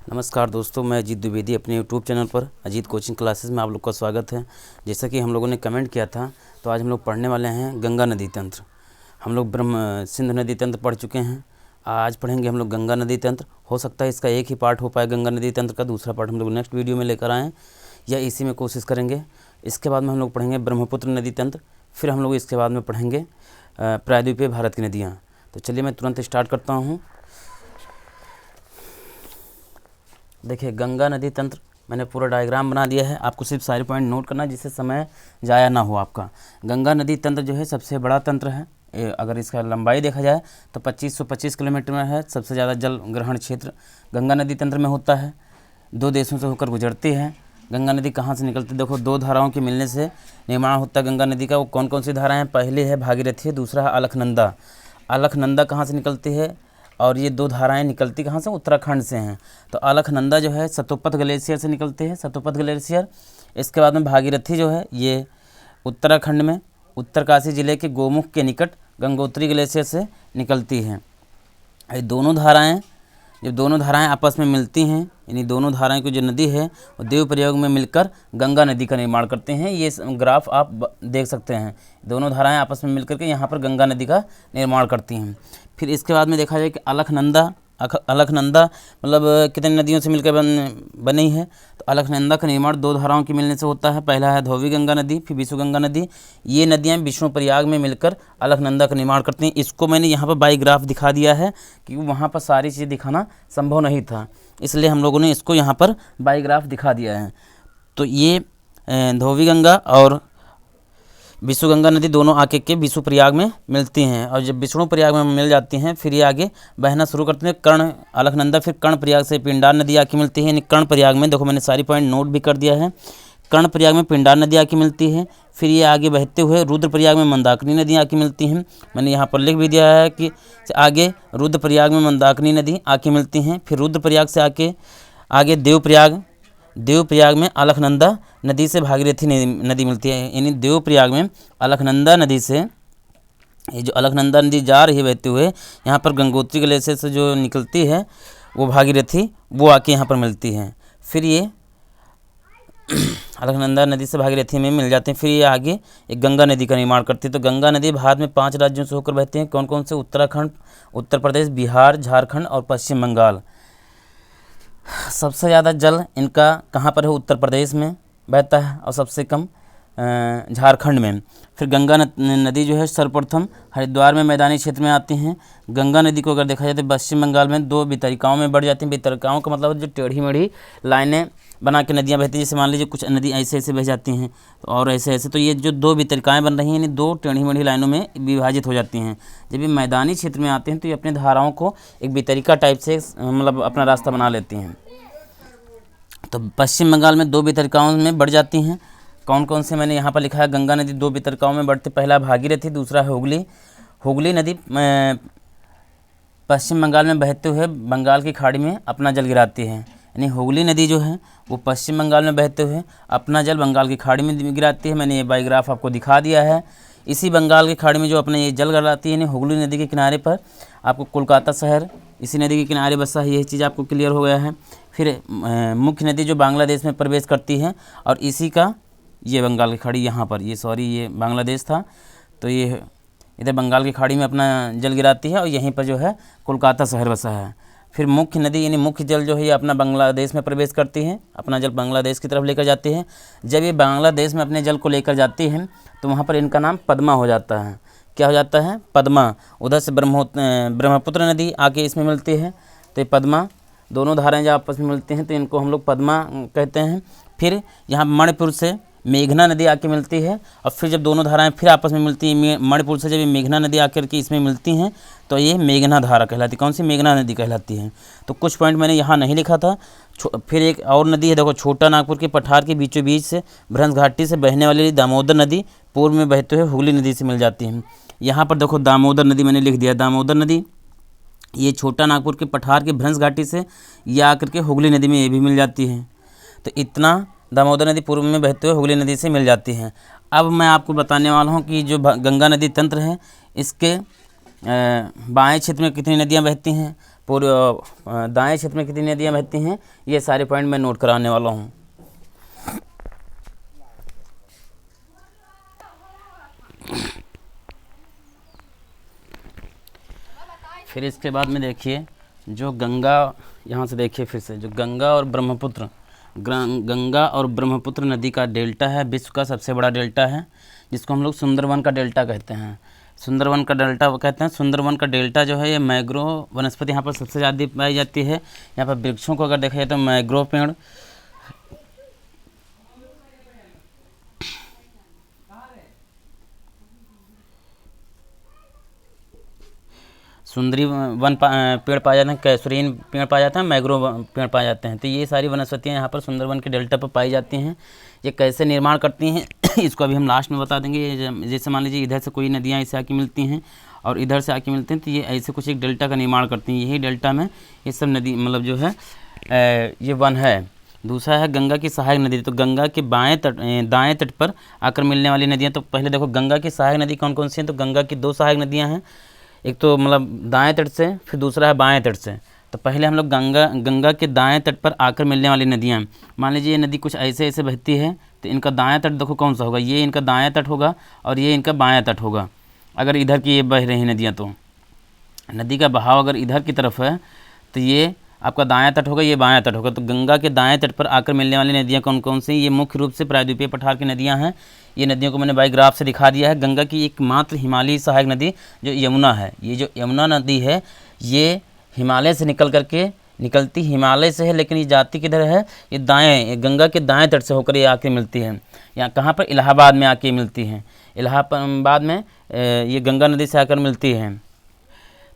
नमस्कार दोस्तों, मैं अजीत द्विवेदी अपने यूट्यूब चैनल पर अजीत कोचिंग क्लासेस में आप लोग का स्वागत है। जैसा कि हम लोगों ने कमेंट किया था, तो आज हम लोग पढ़ने वाले हैं गंगा नदी तंत्र। हम लोग ब्रह्म सिंधु नदी तंत्र पढ़ चुके हैं, आज पढ़ेंगे हम लोग गंगा नदी तंत्र। हो सकता है इसका एक ही पार्ट हो पाए गंगा नदी तंत्र का, दूसरा पार्ट हम लोग नेक्स्ट वीडियो में लेकर आएँ या इसी में कोशिश करेंगे। इसके बाद में हम लोग पढ़ेंगे ब्रह्मपुत्र नदी तंत्र, फिर हम लोग इसके बाद में पढ़ेंगे प्रायद्वीपीय भारत की नदियाँ। तो चलिए मैं तुरंत स्टार्ट करता हूँ। देखिए, गंगा नदी तंत्र मैंने पूरा डायग्राम बना दिया है, आपको सिर्फ सारे पॉइंट नोट करना है जिससे समय ज़ाया ना हो आपका। गंगा नदी तंत्र जो है सबसे बड़ा तंत्र है। अगर इसका लंबाई देखा जाए तो 2525 किलोमीटर में है। सबसे ज़्यादा जल ग्रहण क्षेत्र गंगा नदी तंत्र में होता है। दो देशों से होकर गुजरती है। गंगा नदी कहाँ से निकलती है? देखो, दो धाराओं के मिलने से निर्माण होता है गंगा नदी का। वो कौन कौन सी धाराएँ हैं? पहली है भागीरथी, दूसरा है अलकनंदा। अलकनंदा कहाँ से निकलती है? और ये दो धाराएं निकलती कहाँ से? उत्तराखंड से हैं। तो अलकनंदा जो है सतोपथ ग्लेशियर से निकलती है, सतोपथ ग्लेशियर। इसके बाद में भागीरथी जो है ये उत्तराखंड में उत्तरकाशी जिले के गोमुख के निकट गंगोत्री ग्लेशियर से निकलती हैं। ये दोनों धाराएं, जब दोनों धाराएं आपस में मिलती हैं, यानी दोनों धाराएं की जो नदी है वो देवप्रयाग में मिलकर गंगा नदी का निर्माण करते हैं। ये ग्राफ आप देख सकते हैं, दोनों धाराएं आपस में मिलकर के यहाँ पर गंगा नदी का निर्माण करती हैं। फिर इसके बाद में देखा जाए कि अलकनंदा मतलब कितनी नदियों से मिलकर बनी है? तो अलकनंदा का निर्माण दो धाराओं के मिलने से होता है। पहला है धोबी गंगा नदी, फिर विष्णु गंगा नदी। ये नदियाँ विष्णुप्रयाग में मिलकर अलकनंदा का निर्माण करती हैं। इसको मैंने यहाँ पर बाई ग्राफ दिखा दिया है क्योंकि वहाँ पर सारी चीज़ दिखाना संभव नहीं था, इसलिए हम लोगों ने इसको यहाँ पर बाई ग्राफ दिखा दिया है। तो ये धोबी गंगा और विष्णु गंगा नदी दोनों आके के विष्णु प्रयाग में मिलती हैं, और जब विष्णु प्रयाग में मिल जाती हैं फिर ये आगे बहना शुरू करते हैं कर्ण अलकनंदा। फिर कर्ण प्रयाग से पिंडार नदी आके मिलती है, यानी कर्ण प्रयाग में देखो मैंने सारी पॉइंट नोट भी कर दिया है। कर्ण प्रयाग में पिंडार नदी आके मिलती है। फिर ये आगे बहते हुए रुद्रप्रयाग में मंदाकिनी नदी आके मिलती हैं। मैंने यहाँ पर लिख भी दिया है कि आगे रुद्रप्रयाग में मंदाकिनी नदी आके मिलती हैं। फिर रुद्रप्रयाग से आगे देवप्रयाग में अलकनंदा नदी से भागीरथी नदी मिलती है। यानी देवप्रयाग में अलकनंदा नदी से ये जो अलकनंदा नदी जा रही है बहते हुए, यहाँ पर गंगोत्री ग्लेशियर से जो निकलती है वो भागीरथी, वो आके यहाँ पर मिलती है। फिर ये अलकनंदा नदी से भागीरथी में मिल जाते हैं। फिर ये आगे एक गंगा नदी का निर्माण करती है। तो गंगा नदी भारत में 5 राज्यों से होकर बहती हैं। कौन कौन से? उत्तराखंड, उत्तर प्रदेश, बिहार, झारखंड और पश्चिम बंगाल। सबसे ज़्यादा जल इनका कहाँ पर है? उत्तर प्रदेश में बहता है और सबसे कम झारखंड में। फिर गंगा नदी जो है सर्वप्रथम हरिद्वार में मैदानी क्षेत्र में आती हैं। गंगा नदी को अगर देखा जाए तो पश्चिम बंगाल में 2 वितरिकाओं में बढ़ जाती हैं। वितरिकाओं का मतलब जो टेढ़ी मेढ़ी लाइनें बना के नदियाँ बहती हैं। जैसे मान लीजिए कुछ नदी ऐसे ऐसे बह जाती हैं और ऐसे ऐसे, तो ये जो 2 वितरिकाएँ बन रही हैं, यानी 2 टेढ़ी मेढ़ी लाइनों में विभाजित हो जाती हैं। जब ये मैदानी क्षेत्र में आते हैं तो ये अपनी धाराओं को एक वितरिका टाइप से मतलब अपना रास्ता बना लेती हैं। तो पश्चिम बंगाल में 2 वितरिकाओं में बढ़ जाती हैं। कौन कौन से? मैंने यहाँ पर लिखा है गंगा नदी 2 वितरिकाओं में बढ़ती। पहला भागीरथी, दूसरा हुगली। हुगली नदी पश्चिम बंगाल में बहते हुए बंगाल की खाड़ी में अपना जल गिराती है। यानी हुगली नदी जो है वो पश्चिम बंगाल में बहते हुए अपना जल बंगाल की खाड़ी में गिराती है। मैंने ये बायोग्राफ आपको दिखा दिया है। इसी बंगाल की खाड़ी में जो अपने ये जल गिराती है, यानी हुगली नदी के किनारे पर आपको कोलकाता शहर इसी नदी के किनारे बसा है। यही चीज़ आपको क्लियर हो गया है। फिर मुख्य नदी जो बांग्लादेश में प्रवेश करती है, और इसी का ये बंगाल की खाड़ी यहाँ पर, ये बांग्लादेश था, तो ये इधर बंगाल की खाड़ी में अपना जल गिराती है और यहीं पर जो है कोलकाता शहर बसा है। फिर मुख्य नदी यानी मुख्य जल जो है ये अपना बांग्लादेश में प्रवेश करती है, अपना जल बांग्लादेश की तरफ लेकर जाती है। जब ये बांग्लादेश में अपने जल को लेकर जाती है तो वहाँ पर इनका नाम पद्मा हो जाता है। क्या हो जाता है? पद्मा। उधर से ब्रह्मपुत्र नदी आके इसमें मिलती है, तो ये पद्मा। दोनों धाराएं जब आपस में मिलती हैं तो इनको हम लोग पद्मा कहते हैं। फिर यहाँ मणिपुर से मेघना नदी आके मिलती है, और फिर जब दोनों धाराएं फिर आपस में मिलती हैं, मणिपुर से जब ये मेघना नदी आकर के इसमें मिलती हैं तो ये मेघना धारा कहलाती है। कौन सी? मेघना नदी कहलाती है। तो कुछ पॉइंट मैंने यहाँ नहीं लिखा था। फिर एक और नदी है, देखो, छोटा नागपुर के पठार के बीचों बीच से भ्रंश घाटी से बहने वाली दामोदर नदी पूर्व में बहते हुए हुगली नदी से मिल जाती है। यहाँ पर देखो दामोदर नदी मैंने लिख दिया। दामोदर नदी ये छोटा नागपुर के पठार के भ्रंश घाटी से ये आकर के हुगली नदी में ये भी मिल जाती है। तो इतना दामोदर नदी पूर्व में बहते हुए हुगली नदी से मिल जाती हैं। अब मैं आपको बताने वाला हूँ कि जो गंगा नदी तंत्र है इसके बाएं क्षेत्र में कितनी नदियाँ बहती हैं। पूरे दाएं क्षेत्र में कितनी नदियाँ बहती हैं, ये सारे पॉइंट मैं नोट कराने वाला हूँ। फिर इसके बाद में देखिए जो गंगा, यहाँ से देखिए फिर से जो गंगा और ब्रह्मपुत्र, गंगा और ब्रह्मपुत्र नदी का डेल्टा है, विश्व का सबसे बड़ा डेल्टा है, जिसको हम लोग सुंदरवन का डेल्टा कहते हैं। सुंदरवन का डेल्टा कहते हैं। सुंदरवन का डेल्टा जो है ये मैंग्रोव वनस्पति यहाँ पर सबसे ज़्यादा पाई जाती है। यहाँ पर वृक्षों को अगर देखा जाए तो मैंग्रोव पेड़, सुंदरी वन पेड़ पाए जाते हैं, कैसुरीन पेड़ पाए जाते हैं, मैंग्रोव पेड़ पाए जाते हैं। तो ये सारी वनस्पतियाँ यहाँ पर सुंदरवन के डेल्टा पर पाई जाती हैं। ये कैसे निर्माण करती हैं इसको अभी हम लास्ट में बता देंगे। जैसे मान लीजिए इधर से कोई नदियाँ ऐसे आके मिलती हैं और इधर से आके मिलते हैं, तो ये ऐसे कुछ एक डेल्टा का निर्माण करती हैं। यही डेल्टा में ये सब नदी मतलब जो है ये वन है। दूसरा है गंगा की सहायक नदी। तो गंगा के दाएं तट पर आकर मिलने वाली नदियाँ, तो पहले देखो गंगा की सहायक नदी कौन कौन सी हैं। तो गंगा की 2 सहायक नदियाँ हैं, एक तो मतलब दाएं तट से, फिर दूसरा है बाएं तट से। तो पहले हम लोग गंगा के दाएं तट पर आकर मिलने वाली नदियाँ, मान लीजिए ये नदी कुछ ऐसे ऐसे बहती है, तो इनका दायां तट देखो कौन सा होगा, ये इनका दायां तट होगा और ये इनका बायां तट होगा। अगर इधर की ये बह रही नदियाँ, तो नदी का बहाव अगर इधर की तरफ है तो ये आपका दायां तट होगा, ये बायां तट होगा। तो गंगा के दाएं तट पर आकर मिलने वाली नदियाँ कौन कौन सी, ये मुख्य रूप से प्रायद्वीपीय पठार की नदियाँ हैं। ये नदियों को मैंने बाई ग्राफ से दिखा दिया है। गंगा की एकमात्र हिमालयी सहायक नदी जो यमुना है, ये जो यमुना नदी है ये हिमालय से निकलती हिमालय से है, लेकिन ये जाती किधर है, ये गंगा के दाएं तट से होकर ये आके मिलती है। यहाँ कहाँ पर, इलाहाबाद में आके मिलती है। इलाहाबाद में ये गंगा नदी से आकर मिलती है।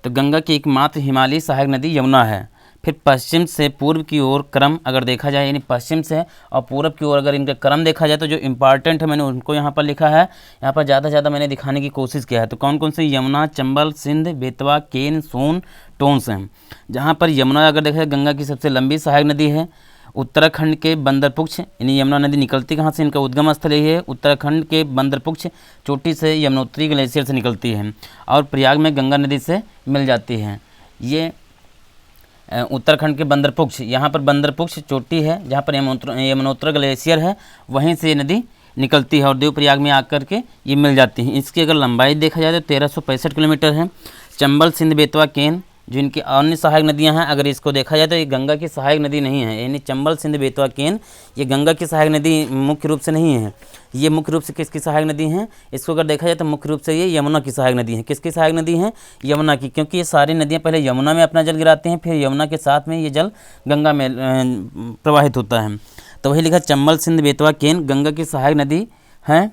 तो गंगा की एकमात्र हिमालयी सहायक नदी यमुना है। फिर पश्चिम से पूर्व की ओर क्रम अगर देखा जाए, यानी पश्चिम से और पूर्व की ओर अगर इनका क्रम देखा जाए, तो जो इम्पॉर्टेंट है मैंने उनको यहाँ पर लिखा है। यहाँ पर ज़्यादा से ज़्यादा मैंने दिखाने की कोशिश किया है। तो कौन कौन से, यमुना, चंबल, सिंध, बेतवा, केन, सोन, टोंस हैं। जहाँ पर यमुना अगर देखा जाए गंगा की सबसे लंबी सहायक नदी है। उत्तराखंड के बंदरपुच्छ, यानी यमुना नदी निकलती कहाँ से, इनका उद्गम स्थल यही है। उत्तराखंड के बंदरपुच्छ चोटी से यमुनोत्री ग्लेशियर से निकलती है और प्रयाग में गंगा नदी से मिल जाती है। ये उत्तराखंड के बंदरपुच्छ, यहाँ पर बंदरपुच्छ चोटी है जहाँ पर यमुनोत्री ग्लेशियर है, वहीं से ये नदी निकलती है और देवप्रयाग में आकर के ये मिल जाती हैं। इसकी अगर लंबाई देखा जाए तो 1365 किलोमीटर है। चंबल, सिंध, बेतवा, केन जो इनकी अन्य सहायक नदियां हैं, अगर इसको देखा जाए तो ये गंगा की सहायक नदी नहीं है। यानी चंबल, सिंध, बेतवा, केन ये गंगा की सहायक नदी मुख्य रूप से नहीं है। ये मुख्य रूप से किसकी सहायक नदी हैं, इसको अगर देखा जाए तो मुख्य रूप से ये यमुना की सहायक नदी है। किसकी सहायक नदी है, यमुना की, क्योंकि ये सारी नदियाँ पहले यमुना में अपना जल गिराते हैं, फिर यमुना के साथ में ये जल गंगा में प्रवाहित होता है। तो वही लिखा, चंबल, सिंध, बेतवा, केन गंगा की सहायक नदी हैं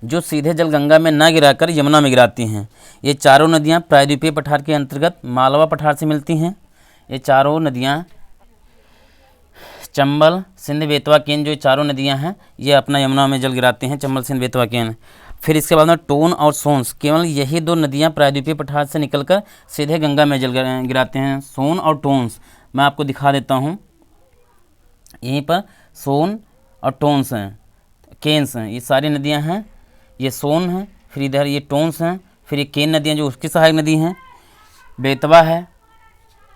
जो सीधे जल गंगा में न गिराकर यमुना में गिराती हैं। ये चारों नदियाँ प्रायद्वीपीय पठार के अंतर्गत मालवा पठार से मिलती हैं। ये चारों नदियाँ चंबल, सिंध, बेतवा, केन जो चारों नदियाँ हैं ये अपना यमुना में जल गिराते हैं, चंबल, सिंध, बेतवा, केन। फिर इसके बाद में टोन और सोन, केवल यही 2 नदियाँ प्रायद्वीपीय पठार से निकलकर सीधे गंगा में जल गिराते हैं। सोन और टोन्स मैं आपको दिखा देता हूँ। यहीं पर सोन और टोन्स हैं, केन्स हैं, ये सारी नदियाँ हैं। ये सोन है, फिर इधर ये टोन्स हैं, फिर ये केन नदियाँ जो उसकी सहायक नदी हैं। बेतवा है,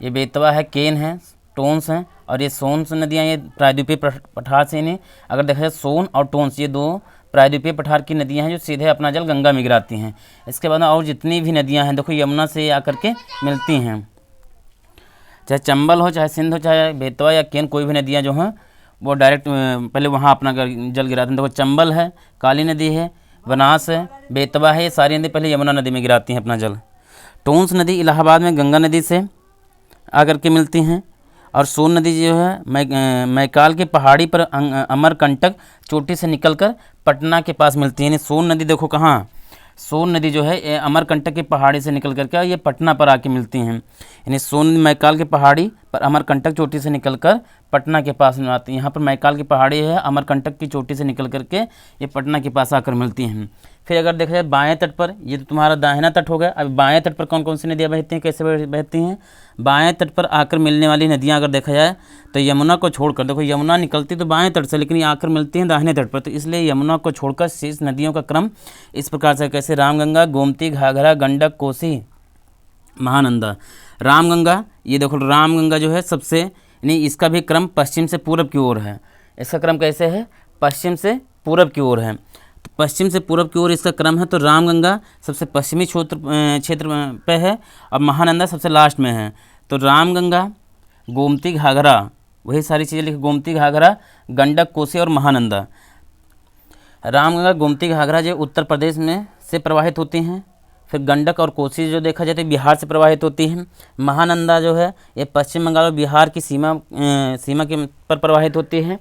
ये बेतवा है, केन है, टोन्स हैं और ये सोन नदियाँ ये प्रायद्वीपीय पठार से इन्हें अगर देखा जाए सोन और टोन्स ये 2 प्रायद्वीपीय पठार की नदियाँ हैं जो सीधे अपना जल गंगा में गिराती हैं। इसके बाद और जितनी भी नदियाँ हैं देखो यमुना से आकर के मिलती हैं, चाहे चंबल हो, चाहे सिंध हो, चाहे बेतवा या केन, कोई भी नदियाँ जो हैं वो डायरेक्ट पहले वहाँ अपना जल गिराते हैं। देखो चंबल है, काली नदी है, बनास है, बेतवा है, ये सारी नदी पहले यमुना नदी में गिराती हैं अपना जल। टोंस नदी इलाहाबाद में गंगा नदी से आकर के मिलती हैं और सोन नदी जो है मैकाल के पहाड़ी पर अमरकंटक चोटी से निकलकर पटना के पास मिलती है। सोन नदी देखो कहाँ, सोन नदी जो है अमरकंटक की पहाड़ी से निकल करके ये पटना पर आके मिलती हैं। यानी सोन मैकाल की पहाड़ी पर अमरकंटक चोटी से निकलकर पटना के पास में आती है। यहाँ पर मैकाल की पहाड़ी है, अमरकंटक की चोटी से निकल करके ये पटना के पास आकर मिलती हैं। फिर अगर देखा जाए बाएं तट पर, ये तो तुम्हारा दाहिना तट हो गया। अब बाएं तट पर कौन कौन सी नदियाँ बहती हैं, कैसे बहती हैं। बाएं तट पर आकर मिलने वाली नदियाँ अगर देखा जाए तो यमुना को छोड़कर, देखो यमुना निकलती तो बाएं तट से, लेकिन ये आकर मिलती हैं दाहिने तट पर, तो इसलिए यमुना को छोड़कर शेष नदियों का क्रम इस प्रकार से कैसे, रामगंगा, गोमती, घाघरा, गंडक, कोसी महानंदा। रामगंगा, ये देखो रामगंगा जो है सबसे, यानी इसका भी क्रम पश्चिम से पूरब की ओर है। इसका क्रम कैसे है? पश्चिम से पूरब की ओर है। तो पश्चिम से पूरब की ओर इसका क्रम है। तो रामगंगा सबसे पश्चिमी क्षेत्र पे है और महानंदा सबसे लास्ट में है। तो रामगंगा, गोमती घाघरा, वही सारी चीज़ें लिखी, गोमती घाघरा, गंडक, कोसी और महानंदा। रामगंगा, गोमती घाघरा जो उत्तर प्रदेश में से प्रवाहित होती हैं। फिर गंडक और कोसी जो देखा जाए तो बिहार से प्रवाहित होती हैं। महानंदा जो है ये पश्चिम बंगाल और बिहार की सीमा के पर प्रवाहित होती है।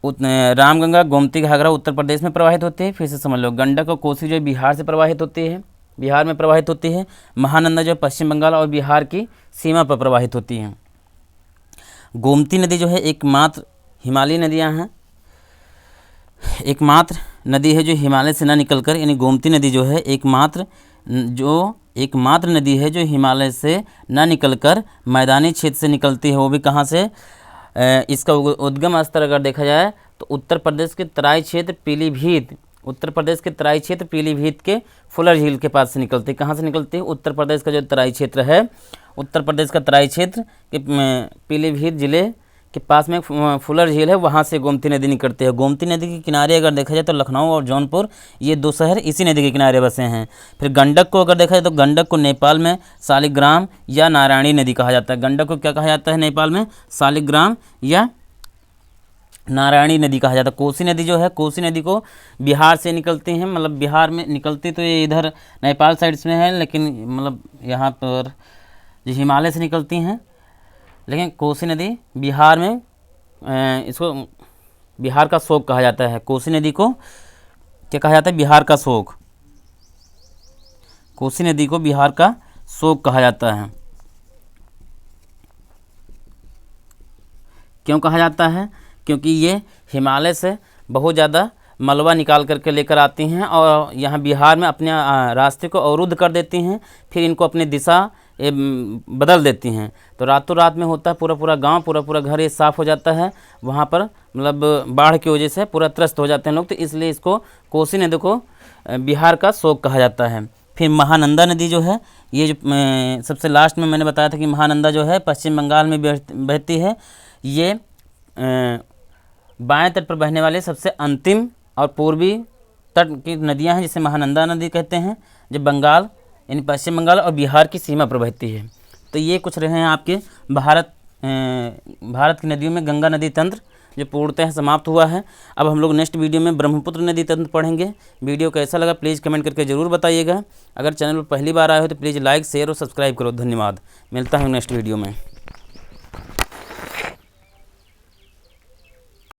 रामगंगा, गोमती घाघरा उत्तर प्रदेश में प्रवाहित होती है। फिर से समझ लो, गंडक और कोसी जो बिहार से प्रवाहित होती है, बिहार में प्रवाहित होती है। महानंदा जो पश्चिम बंगाल और बिहार की सीमा पर प्रवाहित होती हैं। गोमती नदी जो है एकमात्र हिमालयी नदियाँ हैं, एकमात्र नदी है जो हिमालय से ना निकलकर, यानी गोमती नदी जो है एकमात्र नदी है जो हिमालय से ना निकलकर मैदानी क्षेत्र से निकलती है। वो भी कहाँ से? इसका उद्गम स्थल अगर देखा जाए तो उत्तर प्रदेश के तराई क्षेत्र पीलीभीत के फुलर झील के पास से निकलती है। कहाँ से निकलती है? उत्तर प्रदेश का जो तराई क्षेत्र है, उत्तर प्रदेश का तराई क्षेत्र के पीलीभीत जिले के पास में फुलर झील है, वहाँ से गोमती नदी निकलती है। गोमती नदी के किनारे अगर देखा जाए तो लखनऊ और जौनपुर, ये दो शहर इसी नदी के किनारे बसे हैं। फिर गंडक को अगर देखा जाए तो गंडक को नेपाल में शालिग्राम या नारायणी नदी कहा जाता है। गंडक को क्या कहा जाता है नेपाल में? शालिग्राम या नारायणी नदी कहा जाता है। कोसी नदी जो है, कोसी नदी को बिहार से निकलती हैं, मतलब बिहार में निकलती तो ये इधर नेपाल साइड में है, लेकिन मतलब यहाँ पर जो हिमालय से निकलती हैं, लेकिन कोसी नदी बिहार में इसको बिहार का शोक कहा जाता है। कोसी नदी को क्या कहा जाता है? बिहार का शोक। कोसी नदी को बिहार का शोक कहा जाता है। क्यों कहा जाता है? क्योंकि ये हिमालय से बहुत ज़्यादा मलबा निकाल करके लेकर आती हैं और यहाँ बिहार में अपने रास्ते को अवरुद्ध कर देती हैं, फिर इनको अपनी दिशा बदल देती हैं। तो रातों रात में होता है पूरा गांव, पूरा घर ये साफ़ हो जाता है। वहाँ पर मतलब बाढ़ की वजह से पूरा त्रस्त हो जाते हैं लोग, तो इसलिए इसको कोसी नदी को बिहार का शोक कहा जाता है। फिर महानंदा नदी जो है, ये जो सबसे लास्ट में मैंने बताया था कि महानंदा जो है पश्चिम बंगाल में बहती है। ये बाएं तट पर बहने वाले सबसे अंतिम और पूर्वी तट की नदियां हैं, जिसे महानंदा नदी कहते हैं, जो बंगाल यानी पश्चिम बंगाल और बिहार की सीमा पर बहती है। तो ये कुछ रहे हैं आपके भारत की नदियों में गंगा नदी तंत्र, जो पूर्णतः समाप्त हुआ है। अब हम लोग नेक्स्ट वीडियो में ब्रह्मपुत्र नदी तंत्र पढ़ेंगे। वीडियो कैसा लगा प्लीज़ कमेंट करके ज़रूर बताइएगा। अगर चैनल पर पहली बार आए हो तो प्लीज़ लाइक, शेयर और सब्सक्राइब करो। धन्यवाद। मिलता हूँ नेक्स्ट वीडियो में।